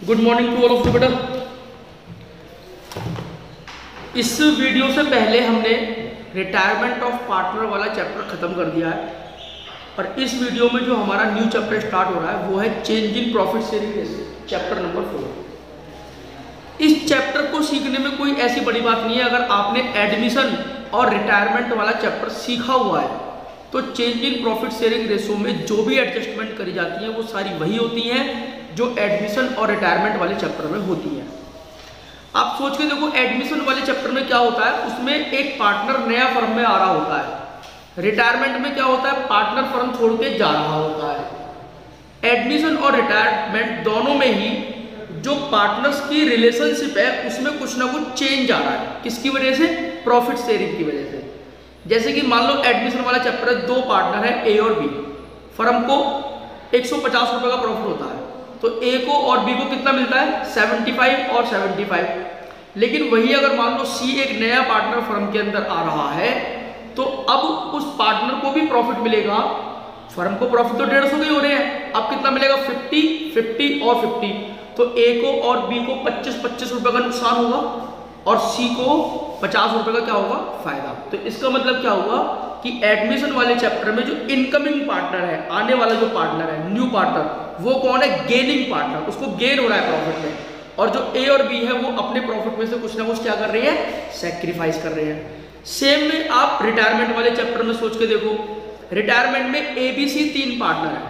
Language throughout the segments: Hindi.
Good morning to all of you बेटा। इस वीडियो से पहले हमने रिटायरमेंट ऑफ पार्टनर वाला चैप्टर खत्म कर दिया है और इस वीडियो में जो हमारा न्यू चैप्टर स्टार्ट हो रहा है वो है change in profit sharing ratio, chapter number 4। इस चैप्टर को सीखने में कोई ऐसी बड़ी बात नहीं है। अगर आपने एडमिशन और रिटायरमेंट वाला चैप्टर सीखा हुआ है तो change in profit sharing ratio में जो भी एडजस्टमेंट करी जाती हैं वो सारी वही होती हैं जो एडमिशन और रिटायरमेंट वाले चैप्टर में होती है। आप सोच के देखो, एडमिशन वाले चैप्टर में क्या होता है, उसमें एक पार्टनर नया फर्म में आ रहा होता है। रिटायरमेंट में क्या होता है, पार्टनर फर्म छोड़ के जा रहा होता है। एडमिशन और रिटायरमेंट दोनों में ही जो पार्टनर्स की रिलेशनशिप है उसमें कुछ ना कुछ चेंज आ रहा है। किसकी वजह से? प्रॉफिट शेयरिंग की वजह से। जैसे कि मान लो एडमिशन वाला चैप्टर है, दो पार्टनर है ए और बी, फर्म को 150 रुपये का प्रॉफिट होता है तो ए को और बी को कितना मिलता है? 75 और 75। लेकिन वही अगर मान लो सी एक नया पार्टनर फर्म के अंदर आ रहा है तो अब उस पार्टनर को भी प्रॉफिट मिलेगा। फर्म को प्रॉफिट तो 150 के ही हो रहे हैं, अब कितना मिलेगा? 50, 50 और 50। तो ए को और बी को 25-25 रुपये का नुकसान होगा और सी को 50 रुपये का क्या होगा? फायदा। तो इसका मतलब क्या हुआ कि एडमिशन वाले चैप्टर में जो इनकमिंग पार्टनर है, आने वाला जो पार्टनर है, न्यू पार्टनर, वो कौन है? Gaining partner. उसको गेन हो रहा है प्रॉफिट में। और जो ए और बी है वो अपने प्रॉफिट में से कुछ ना कुछ क्या कर रहे हैं? सैक्रिफाइस कर रहे हैं। सेम में आप रिटायरमेंट वाले चैप्टर में सोच के देखो, रिटायरमेंट में ए बी सी 3 पार्टनर है,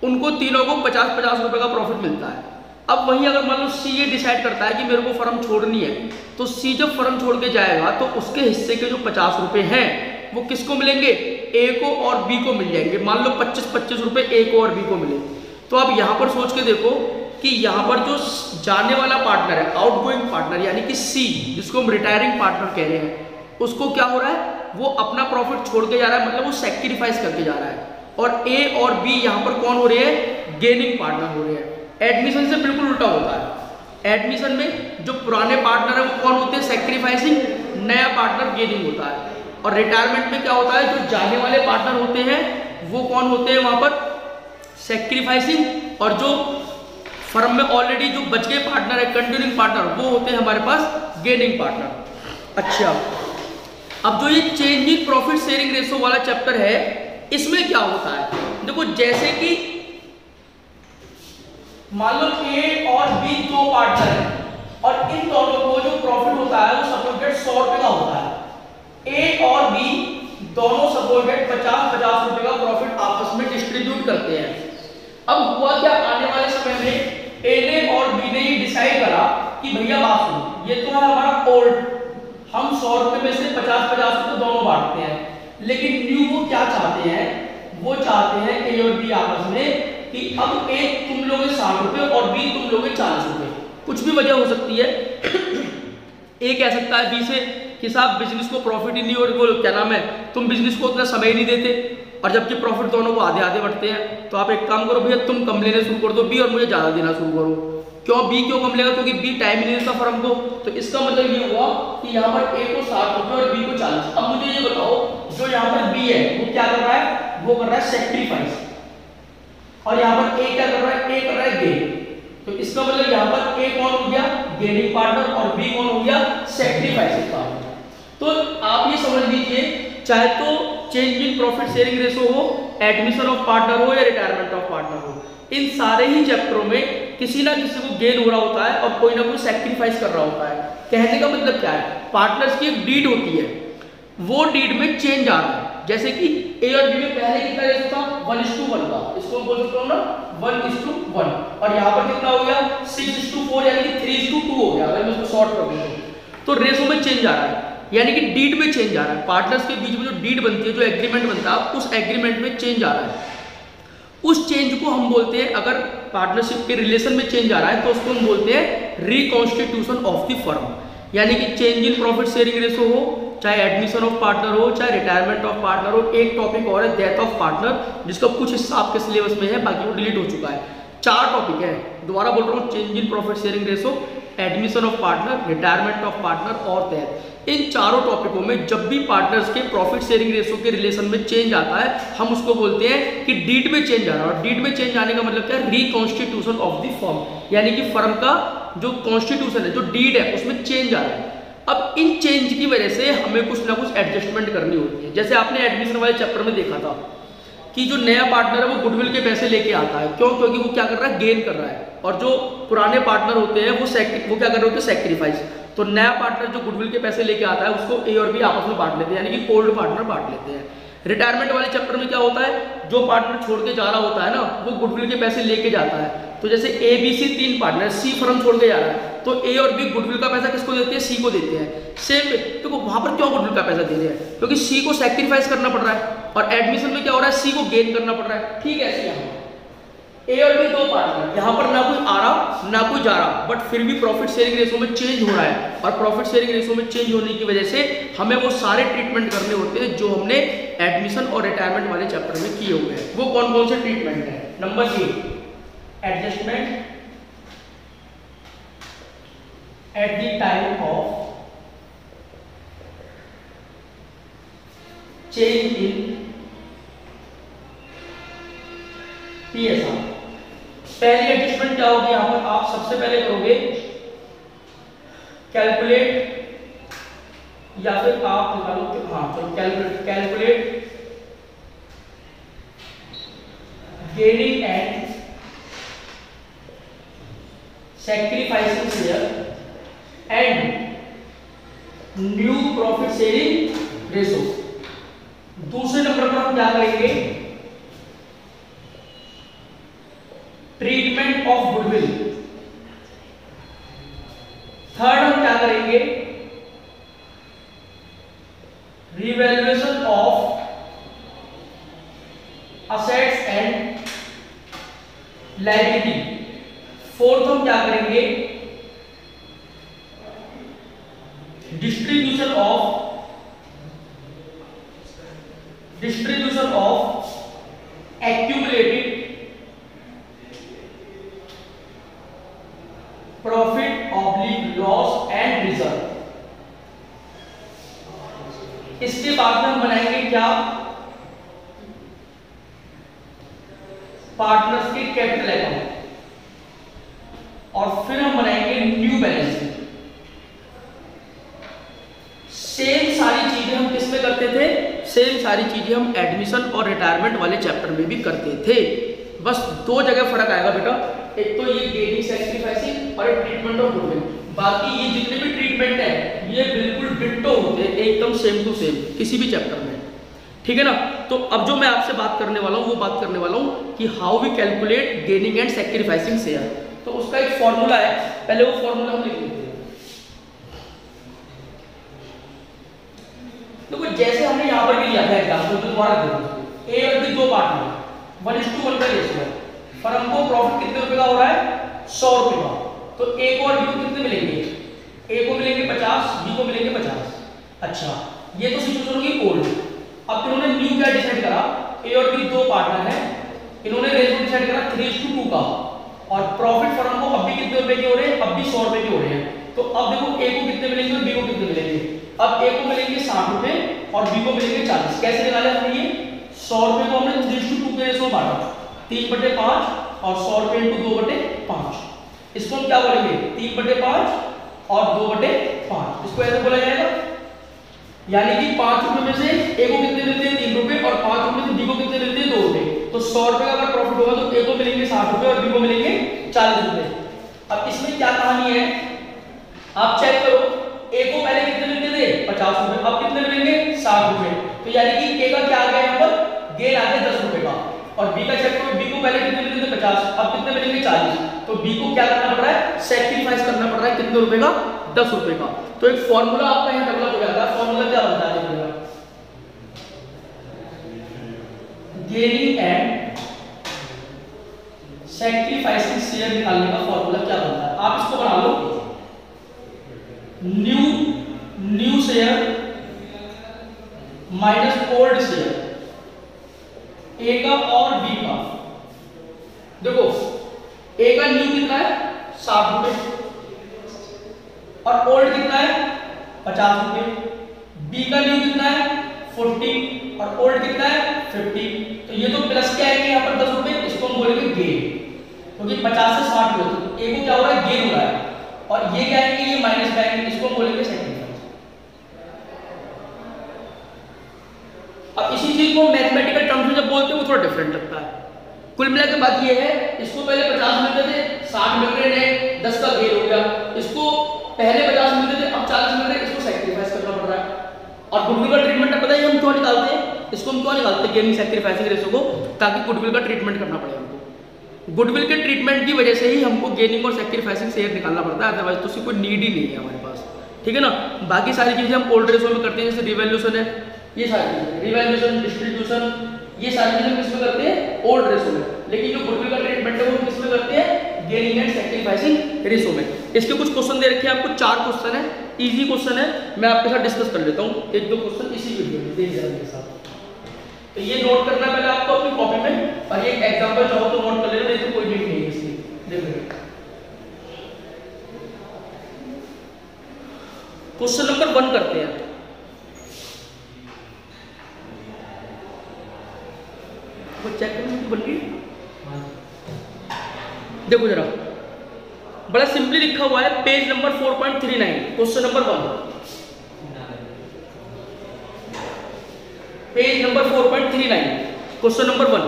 उनको तीनों को 50-50 रुपये का प्रॉफिट मिलता है। अब वहीं अगर मान लो सी ये डिसाइड करता है कि मेरे को फर्म छोड़नी है तो सी जब फर्म छोड़ के जाएगा तो उसके हिस्से के जो 50 रुपये हैं वो किसको मिलेंगे? ए को और बी को मिल जाएंगे। मान लो 25-25 रुपये ए को और बी को मिले। तो अब यहाँ पर सोच के देखो कि यहाँ पर जो जाने वाला पार्टनर है, आउटगोइंग पार्टनर यानी कि सी, जिसको हम रिटायरिंग पार्टनर कह रहे हैं, उसको क्या हो रहा है? वो अपना प्रॉफिट छोड़ के जा रहा है, मतलब वो सैक्रिफाइस करके जा रहा है। और ए और बी यहाँ पर कौन हो रहे हैं? गेनिंग पार्टनर हो रहे हैं। एडमिशन से बिल्कुल उल्टा होता है। एडमिशन में जो पुराने पार्टनर है वो कौन होते हैं? सैक्रिफाइसिंग। नया पार्टनर गेनिंग होता है। और रिटायरमेंट में क्या होता है? जो जाने वाले पार्टनर होते हैं वो कौन होते हैं वहां पर? सैक्रिफाइसिंग। और जो फर्म में ऑलरेडी जो बच गए पार्टनर है, कंटिन्यूइंग पार्टनर, वो होते हैं हमारे पास गेनिंग पार्टनर। अच्छा, अब जो ये change in profit sharing ratio वाला चैप्टर है इसमें क्या होता है? देखो, जैसे कि मान लो ए और बी 2 पार्टनर हैं और इन दोनों को जो प्रॉफिट होता है वो सपोर्टेड 100 रुपए का होता है। ए और बी दोनों सपोर्टेड 50-50 रुपए का प्रॉफिट आपस में डिस्ट्रीब्यूट करते हैं। अब हुआ क्या, आने वाले समय में ए ने और बी ने ये डिसाइड करा कि भैया बात सुनो, ये तो है हमारा ओल्ड, हम 100 रुपए में से 50-50 रुपए दोनों बांटते हैं। लेकिन न्यू वो क्या चाहते हैं? वो चाहते हैं ए और बी आपस में कि अब ए तुम लोगे 60 रुपए और बी तुम लोगे 40 रुपए। कुछ भी वजह हो सकती है। ए कह सकता है बी से कि साहब बिजनेस को प्रॉफिट ही नहीं, और वो क्या नाम है, तुम बिजनेस को उतना समय नहीं देते, और जबकि प्रॉफिट दोनों को आधे आधे बढ़ते हैं। तो आप एक काम करो भैया, तुम कम लेने शुरू कर दो बी और मुझे ज़्यादा देना शुरू करो। क्यों बी क्यों कम लेगा? क्योंकि बी टाइम नहीं देता फर्म को। तो इसका मतलब ये हुआ कि यहाँ पर ए को 60 रुपये और बी को 40। अब मुझे ये बताओ, जो यहाँ पर बी है वो क्या कर रहा है? वो कर रहा है सैक्रिफाइस। और यहाँ पर ए क्या कर रहा है? ए कर रहा है गेन। तो इसका मतलब यहाँ पर ए कौन हो गया? गेनिंग पार्टनर, और बी कौन हो गया? Sacrificing partner. तो आप ये समझ लीजिए, चाहे तो change in profit sharing ratio हो, एडमिशन ऑफ पार्टनर हो या रिटायरमेंट ऑफ पार्टनर हो, इन सारे ही चैप्टरों में किसी ना किसी को गेन हो रहा होता है और कोई ना कोई सैक्रिफाइस कर रहा होता है। कहने का मतलब क्या है? पार्टनर्स की एक डीड होती है, वो डीड में चेंज आ रहा है। जैसे कि ए और बी में पहले कितना रेशो था? 1:1 का, इसको बोल सकते हो ना 1:1। और यहाँ पर कितना हो गया? 6:4 यानी कि 3:2 हो गया, अगर मैं इसको शॉर्ट कर दूं तो रेशो में चेंज आ रहा है, यानी कि डीड में चेंज आ रहा है। पार्टनर्स के बीच में जो डीड बनती है, जो एग्रीमेंट बनता है, उस एग्रीमेंट में चेंज आ रहा है। उस चेंज को हम बोलते हैं, अगर पार्टनरशिप के रिलेशन में चेंज आ रहा है तो उसको हम बोलते हैं रिकॉन्स्टिट्यूशन ऑफ द फर्म। यानी कि change in profit sharing ratio हो, चाहे एडमिशन ऑफ पार्टनर हो, चाहे रिटायरमेंट ऑफ पार्टनर हो। एक टॉपिक और है डेथ ऑफ पार्टनर, जिसका कुछ हिस्सा आपके सिलेबस में है, बाकी वो डिलीट हो चुका है। 4 टॉपिक है, दोबारा बोल रहा हूँ, change in profit sharing ratio, admission of partner, retirement of partner और डेथ। इन चारों टॉपिकों में जब भी पार्टनर्स के प्रॉफिट शेयरिंग रेशो के रिलेशन में चेंज आता है, हम उसको बोलते हैं कि डीड में चेंज आ रहा है। और डीड में चेंज आने का मतलब क्या है? रिकॉन्स्टिट्यूशन ऑफ द फर्म, यानी कि फर्म का जो कॉन्स्टिट्यूशन है, जो डीड है, उसमें चेंज आ रहा है। अब इन चेंज की वजह से हमें कुछ ना कुछ एडजस्टमेंट करनी होती है। जैसे आपने एडमिशन वाले चैप्टर में देखा था कि जो नया पार्टनर है वो गुडविल के पैसे लेके आता है। क्यों? क्योंकि वो क्या कर रहा है? गेन कर रहा है। और जो पुराने पार्टनर होते हैं वो क्या कर रहे होते हैं? सैक्रिफाइस। तो नया पार्टनर जो गुडविल के पैसे लेके आता है उसको ए और बी आपस में बांट लेते हैं, यानी कि ओल्ड पार्टनर बांट लेते हैं। रिटायरमेंट वाले चैप्टर में क्या होता है? जो पार्टनर छोड़ के जा रहा होता है ना, वो गुडविल के पैसे लेके जाता है। तो जैसे ए बी सी तीन पार्टनर, सी फर्म छोड़ के जा रहा है, तो ए और बी गुडविल का पैसा किसको देते हैं? सी को देते हैं। सेम तो वहां पर क्यों गुडविल का पैसा दे रहे हैं? क्योंकि सी को सैक्रिफाइस करना पड़ रहा है, और एडमिशन में क्या हो रहा है? सी को गेन करना पड़ रहा है। ठीक है, ऐसे यहाँ ए और बी दो पार्टनर, यहाँ पर ना कोई आ रहा ना कोई जा रहा, बट फिर भी प्रॉफिट शेयरिंग रेशो में चेंज हो रहा है। और प्रॉफिट शेयरिंग रेशो में चेंज होने की वजह से हमें वो सारे ट्रीटमेंट करने होते हैं जो हमने एडमिशन और रिटायरमेंट वाले चैप्टर में किए हुए हैं। वो कौन कौन से ट्रीटमेंट है? Number 1, adjustment at the time of change in PSR। पहली एडजस्टमेंट क्या होगी? यहां पर आप सबसे पहले करोगे कैलकुलेट, या फिर आप निकालो, हाँ चलो calculate gaining and sacrificing share and new profit sharing ratio. दूसरे नंबर पर हम क्या करेंगे? Treatment of goodwill. थर्ड हम क्या करेंगे? Revaluation of assets and liability. Fourth हम क्या करेंगे? Distribution of accumulated profit oblique loss and reserve. इसके बाद में हम बनाएंगे क्या? पार्टनर्स के कैपिटल अकाउंट, और फिर हम बनाएंगे न्यू बैलेंस शीट। सेम सारी चीजें हम किस में करते थे? सेम सारी चीजें हम एडमिशन और रिटायरमेंट वाले चैप्टर में भी करते थे। बस दो जगह फर्क आएगा बेटा, एक तो ये गेनिंग सैक्रिफाइसिंग और एक ट्रीटमेंट ऑफ गुडविल। बाकी ये जितने भी ट्रीटमेंट है ये बिल्कुल डिट्टो होते हैं, एकदम सेम टू सेम किसी भी चैप्टर में। ठीक है ना? तो अब जो मैं आपसे बात करने वाला हूँ वो बात करने वाला हूँ कि how we calculate gaining and sacrificing share. तो उसका एक फॉर्मूला है, पहले वो फॉर्मूला हम लिख लेते हैं। देखो जैसे हमने यहाँ पर भी लिया था एग्जाम्पल, तो दोबारा देखो, ए और बी दो पार्टनर 1:1 का रेशियो है। फर्म को प्रॉफिट कितने रुपए का हो रहा है? 100 रुपए का। तो ए को और बी को कितने मिलेंगे? ए को मिलेंगे 50, बी को मिलेंगे 50। अच्छा, ये तो सिचुएशन होगी ओल्ड। अब इन्होंने न्यू क्या डिसाइड करा? ए और बी दो पार्टनर हैं, इन्होंने रेशियो डिसाइड करा 3:2 का, और प्रॉफिट फर्म को अब भी कितने रुपए के हो रहे हैं? अब भी 100 रुपए के हो रहे हैं। तो अब देखो ए को कितने मिलेंगे और बी को कितने मिलेंगे? अब ए को मिलेंगे 60 रुपए और बी को मिलेंगे 40। कैसे निकाले हमने? ये 100 रुपए को हमने 3:2 के रेशियो में बांटा, 3/5 और 100 रुपए इंटू 2/5। इसको हम क्या बोलेंगे? 3/5 और 2/5। इसको ऐसे बोला जाएगा, यानी कि 5 रुपए में से ए को कितने मिलते हैं? 3 रुपए, और 5 रुपए से बी को कितने मिलते हैं? 2 रुपए। तो 100 रुपए का अगर प्रॉफिट होगा तो ए को मिलेंगे 60 रुपए और बी को मिलेंगे 40 रुपए। अब इसमें क्या कहानी है आप चेक करो। ए को पहले कितने मिलते थे? 50 रुपए, अब कितने मिलेंगे? 60 रुपए। तो यानी कि ए का क्या आ गया यहाँ पर? गेन आ गया 10 रुपए का। और बी का चेक करो, बी को पहले कितने मिलते थे? 50, अब कितने मिलेंगे? 40। तो बी को क्या करना पड़ रहा है? सैक्रिफाइस करना पड़ रहा है। कितने रुपए का? 10 रुपए का। तो एक फॉर्मूला आपका यहाँ डेवलप हो जाता है। फॉर्मूला क्या बनता है? गेनिंग एंड सैक्रिफाइसिंग शेयर निकालने का फॉर्मूला क्या बनता है? आप इसको बना लो, new share minus old share, A का और बी का। देखो ए का न्यू कितना है? 60 रुपए, और ओल्ड कितना है 50 रुपए, बी का न्यू कितना है 40 और ओल्ड कितना है 50। तो ये तो प्लस क्या है यहाँ पर 10 रुपए, इसको हम बोलेंगे गेन, क्योंकि 50 से 60 हुए तो ए को क्या हो रहा है गेन हो रहा है, और ये क्या है कि ये माइनस का है, इसको हम बोलेंगे सेक्रीफाइस। अब इसी चीज को मैथमेटिकल टर्म्स में जब बोलते हैं वो थोड़ा डिफरेंट लगता है। कुल मिलाकर के बात ये है, इसको पहले 50 मिलते थे, 60 मिल रहे हैं, 10 का गेन हो गया, इसको पहले 50 मिलते थे, अब 40 मिल रहे हैं, इसको सेक्रीफाइस करना पड़ रहा है। और गुडविल का ट्रीटमेंट पता है हम क्यों निकालते हैं, इसको हम क्यों निकालते हैं गेनिंग सैक्रिफाइसिंग रेशो को, ताकि गुडविल का ट्रीटमेंट करना पड़े हमको। गुडविल के ट्रीटमेंट की वजह से ही हमको गेनिंग और सैक्रिफाइसिंग शेयर निकालना पड़ता है, अदरवाइज तो उसकी कोई नीड ही नहीं है हमारे पास, ठीक है ना। बाकी सारी चीजें हम ओल्ड रेशो में करते हैं, जैसे रिवैल्यूएशन है, ये सारी चीजें रिवैल्यूएशन, डिस्ट्रीब्यूशन, ये सारी चीजें किसमें करते हैं ओल्ड रेशो में, लेकिन जो गुडविल का ट्रीटमेंट है वो किसमें करते हैं गेनिंग एंड सैक्रिफाइसिंग रेशो में। इसके कुछ क्वेश्चन दे रखे हैं आपको, 4 क्वेश्चन है, इजी क्वेश्चन है, मैं आपके साथ डिस्कस कर लेता हूँ एक दो क्वेश्चन इसी वीडियो में देख जाने के साथ। तो ये नोट करना पहले आपको अपनी कॉपी में, और ये एग्जांपल चाहो तो नोट कर लेना, नहीं तो कोई नीड नहीं है इसकी। देखो क्वेश्चन नंबर 1 करते हैं। वो चेक करना बन गई, देखो जरा, बड़ा सिंपली लिखा हुआ है, page number 4.39, question number 1, page number 4.39, question number 1।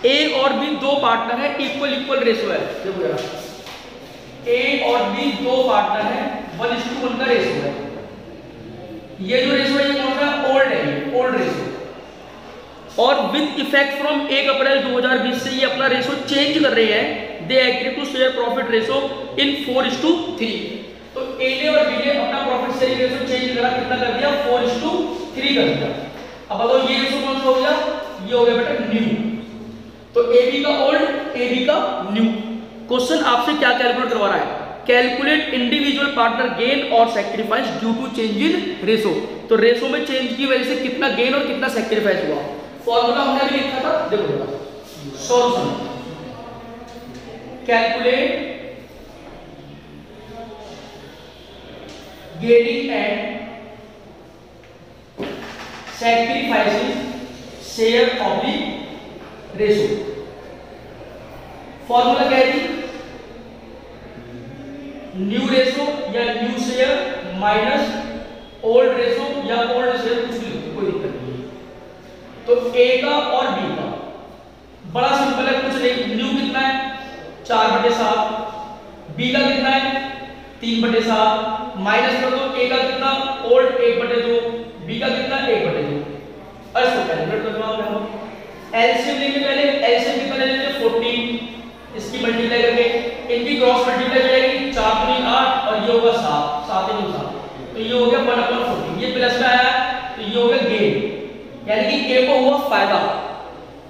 ए और बी दो पार्टनर है, इक्वल इक्वल रेशो है, देखो जरा, ए और बी दो पार्टनर है, 1:1 का रेशो है। ये जो रेशो है ये कौन सा ओल्ड है, ओल्ड रेशो, और विद इफेक्ट फ्रॉम 1 अप्रैल 2020 से ये अपना रेशो चेंज कर रहे हैं। They agree to share profit ratio in 4:3। तो ए ने और बी ने अपना प्रॉफिट शेयरिंग रेशो चेंज करा, कितना कर दिया 4:3 कर दिया। अब बताओ ये रेशो कौन सा हो गया, ये हो गया बेटा न्यू। तो ए बी का ओल्ड, ए बी का न्यू। क्वेश्चन आपसे क्या कैलकुलेट करवा रहा है, कैलकुलेट इंडिविजुअल पार्टनर गेन और sacrifice due to change in ratio. तो रेशो में चेंज की वजह से कितना गेन और कितना सैक्रिफाइस हुआ। फॉर्मूला हमने अभी लिखा था, देखो solution, calculate gaining and sacrificing share of the ratio. Formula क्या है, न्यू रेशो या new share minus old ratio या ओल्ड शेयर, कुछ भी कोई दिक्कत नहीं। तो ए का और बी का बड़ा सिंपल है, कुछ नहीं, न्यू कितना है 4/7, बी का कितना है 3/7, माइनस कर दो ए का कितना ओल्ड 1/2, बी का कितना 1/2। और इसको कैलकुलेट कर दो आप, एलसीएम लेंगे पहले, एलसीएम कितना ले लेंगे 14, इसकी मल्टीप्लाई करके इनकी क्रॉस मल्टीप्लाई हो जाएगी, 4 × 8 और ये होगा 7, 7 × 7, तो ये हो गया 1/14। ये प्लस में आया तो ये हो गया गेन, यानी कि ए को हुआ फायदा,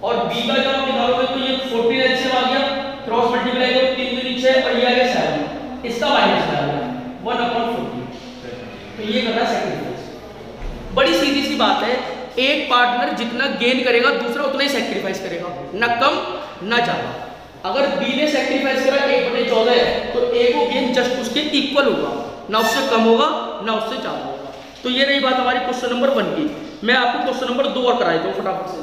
और बी का जब आप निकालोगे तो ये 14 एलसीएम आ गया, क्रॉस मल्टीप्लाई करो 3 × 6 और ये आ गया 7, इसका माइनस आ गया 1/14। तो ये करना सैक्रिफाइस। बड़ी सीधी सी बात है, एक पार्टनर जितना गेन करेगा दूसरा उतना ही सैक्रिफाइस करेगा, ना कम ना ज्यादा। अगर बी ने सैक्रिफाइस करा 1/14 तो ए को गेन जस्ट उसके इक्वल होगा, ना उससे कम होगा ना उससे ज्यादा होगा। तो ये रही बात हमारी क्वेश्चन नंबर 1 की। मैं आपको क्वेश्चन नंबर 2 और करा देता हूं फटाफट से।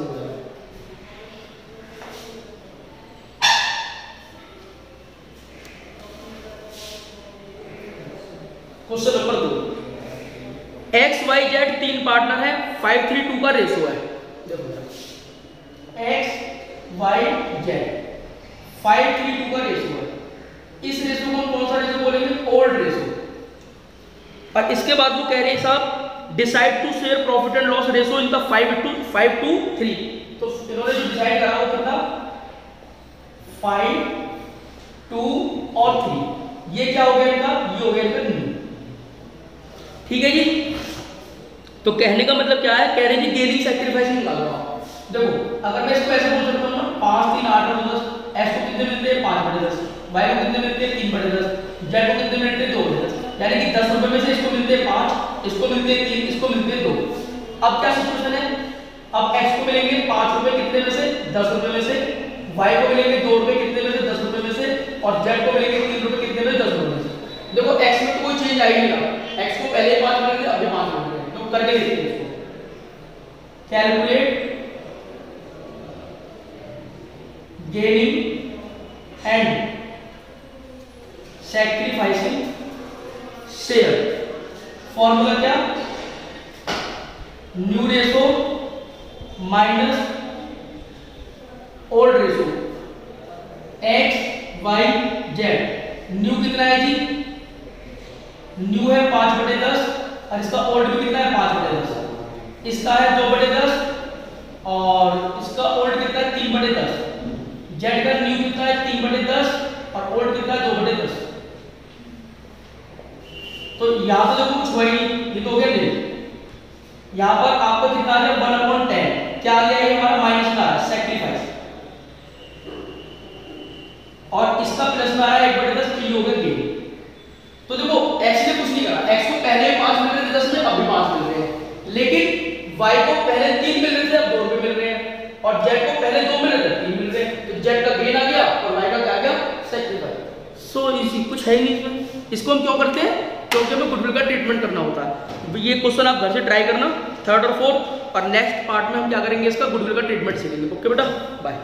Question number 2, X Y Z 3 partner है, 5:3:2 का रेशो है। एक्स वाई जेड 5:3:2 का रेशो है। इस रेशो को कौन सा रेशो बोलेंगे, ओल्ड रेशो। और इसके बाद वो कह रहे हैं साहब decide to share profit and loss ratio in the 5:3। तो इन्होंने जो डिसाइड करा वो कितना 5, 2 और 3। ये क्या हो गया इनका, ये हो गया इनका न्यू, ठीक है जी। तो कहने का मतलब क्या है, कह रहे हैं जी गेनिंग सैक्रिफाइसिंग निकाल रहा हूं। देखो अगर मैं इसको ऐसे बोल सकता हूं ना 5, 3, 8 और 10, एक्स को कितने मिलते हैं 5/10, वाई को कितने मिलते हैं 3/10, जेड को कितने मिलते हैं 2/10, यानी कि 10 रुपए में से इसको मिलते हैं 5, इसको मिलते हैं 3, इसको मिलते हैं 2। अब क्या सिचुएशन है, अब एक्स को मिलेंगे 5 रुपए कितने में से 10 रुपए में से, वाई को मिलेंगे 2 रुपए कितने में से 10 रुपए में से, और जेड को मिलेंगे 3 रुपए कितने में 10 रुपए में से। देखो एक्स x में तो कोई चेंज आ ही नहीं रहा, x को पहले 5 मिल रहे थे, अभी 5 मिल रहे हैं, तो करके देखते हैं इसको। Calculate gaining and sacrificing share. Formula क्या, new ratio minus old ratio X Y Z. New कितना है जी, न्यू है 5/10 और इसका ओल्ड भी कितना है 5/10, इसका है 2/10 और इसका ओल्ड कितना है 3/10। जेड का न्यू कितना है 3/10 और ओल्ड कितना है 2/10। तो यहां तो देखो कुछ हुआ ही नहीं, ये तो हो गया नहीं। यहां पर आपको कितना आ गया 1/10, क्या आ गया ये हमारा माइनस का है सैक्रिफाइस, और इसका प्लस में आया 1/10, तो ये हो गया गेन। तो देखो x ने कुछ नहीं करा, x को पहले 5 मिल रहे थे 10 में, अभी 5 मिल रहे हैं, लेकिन y को पहले 3 मिल रहे थे, अब 2 रुपए मिल रहे हैं, और z को पहले 2 मिल रहे थे 3 मिल रहे हैं, तो z का गेन आ गया और y का क्या आ गया सैक्रिफाइस। सो इजी, कुछ है ही नहीं इसमें। इसको हम क्यों करते हैं, क्योंकि हमें गुडविल का ट्रीटमेंट करना होता है। ये क्वेश्चन आप घर से ट्राई करना, 3rd और 4th, और नेक्स्ट पार्ट में हम क्या करेंगे, इसका गुडविल का ट्रीटमेंट सीखेंगे। ओके बेटा, बाय।